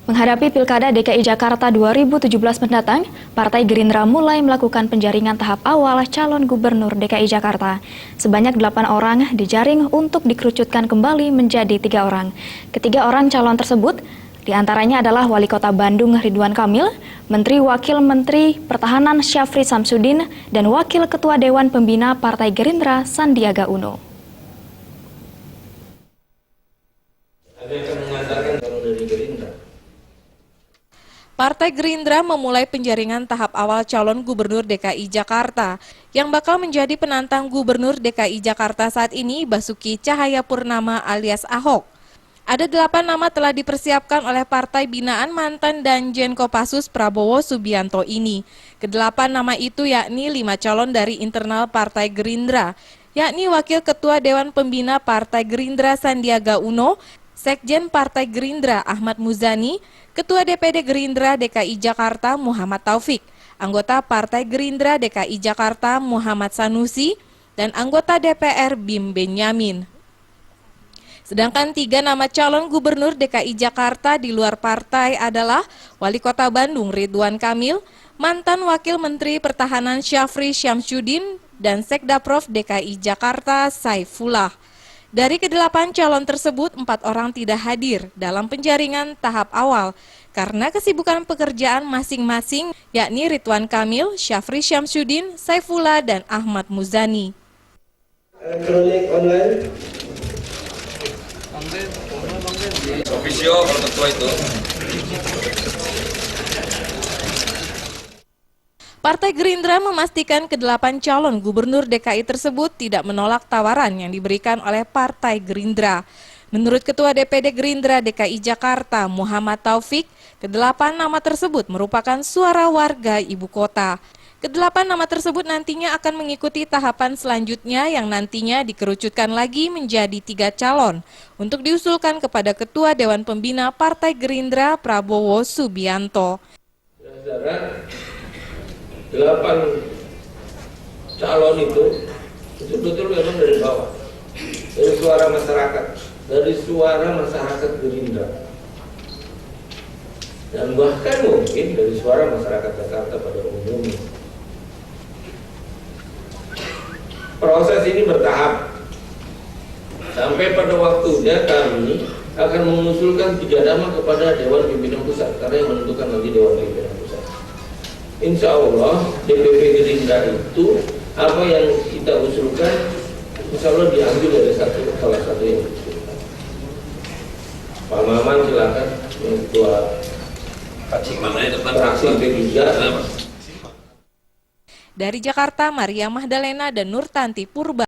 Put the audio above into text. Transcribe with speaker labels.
Speaker 1: Menghadapi Pilkada DKI Jakarta 2017 mendatang, Partai Gerindra mulai melakukan penjaringan tahap awal calon gubernur DKI Jakarta. Sebanyak 8 orang dijaring untuk dikerucutkan kembali menjadi 3 orang. Ketiga orang calon tersebut diantaranya adalah Wali Kota Bandung Ridwan Kamil, Menteri Wakil Menteri Pertahanan Syafri Samsudin, dan Wakil Ketua Dewan Pembina Partai Gerindra Sandiaga Uno.
Speaker 2: Partai Gerindra memulai penjaringan tahap awal calon gubernur DKI Jakarta. Yang bakal menjadi penantang gubernur DKI Jakarta saat ini Basuki Cahayapurnama alias Ahok. Ada 8 nama telah dipersiapkan oleh partai binaan mantan Danjen Kopassus Prabowo Subianto ini. Kedelapan nama itu yakni 5 calon dari internal Partai Gerindra, yakni Wakil Ketua Dewan Pembina Partai Gerindra Sandiaga Uno, Sekjen Partai Gerindra Ahmad Muzani, Ketua DPD Gerindra DKI Jakarta Muhammad Taufik, anggota Partai Gerindra DKI Jakarta Muhammad Sanusi, dan anggota DPR Bim Benyamin. Sedangkan 3 nama calon gubernur DKI Jakarta di luar partai adalah Wali Kota Bandung Ridwan Kamil, mantan Wakil Menteri Pertahanan Syafri Samsudin, dan Sekdaprov DKI Jakarta Saifullah. Dari ke-8 calon tersebut, 4 orang tidak hadir dalam penjaringan tahap awal karena kesibukan pekerjaan masing-masing, yakni Ridwan Kamil, Syafri Samsudin, Saifullah, dan Ahmad Muzani.
Speaker 3: Elektronik online.
Speaker 4: Ofisio kalau ketua itu.
Speaker 2: Partai Gerindra memastikan ke-8 calon gubernur DKI tersebut tidak menolak tawaran yang diberikan oleh Partai Gerindra. Menurut Ketua DPD Gerindra DKI Jakarta Muhammad Taufik, ke-8 nama tersebut merupakan suara warga ibu kota. Ke-8 nama tersebut nantinya akan mengikuti tahapan selanjutnya yang nantinya dikerucutkan lagi menjadi 3 calon untuk diusulkan kepada Ketua Dewan Pembina Partai Gerindra Prabowo Subianto.
Speaker 3: 8 calon itu betul-betul memang dari bawah, dari suara masyarakat Gerindra, dan bahkan mungkin dari suara masyarakat Jakarta pada umumnya. Proses ini bertahap, sampai pada waktunya kami akan mengusulkan 3 nama kepada Dewan Pimpinan Pusat, karena yang menentukan nanti Dewan Pimpinan Pusat. Insya Allah DPP Gerindra itu apa yang kita usulkan, insya Allah diambil dari salah satu yang diusulkan. Pak Maman silakan, Ketua fraksi P3.
Speaker 2: Dari Jakarta, Maria Magdalena dan Nur Tanti Purba.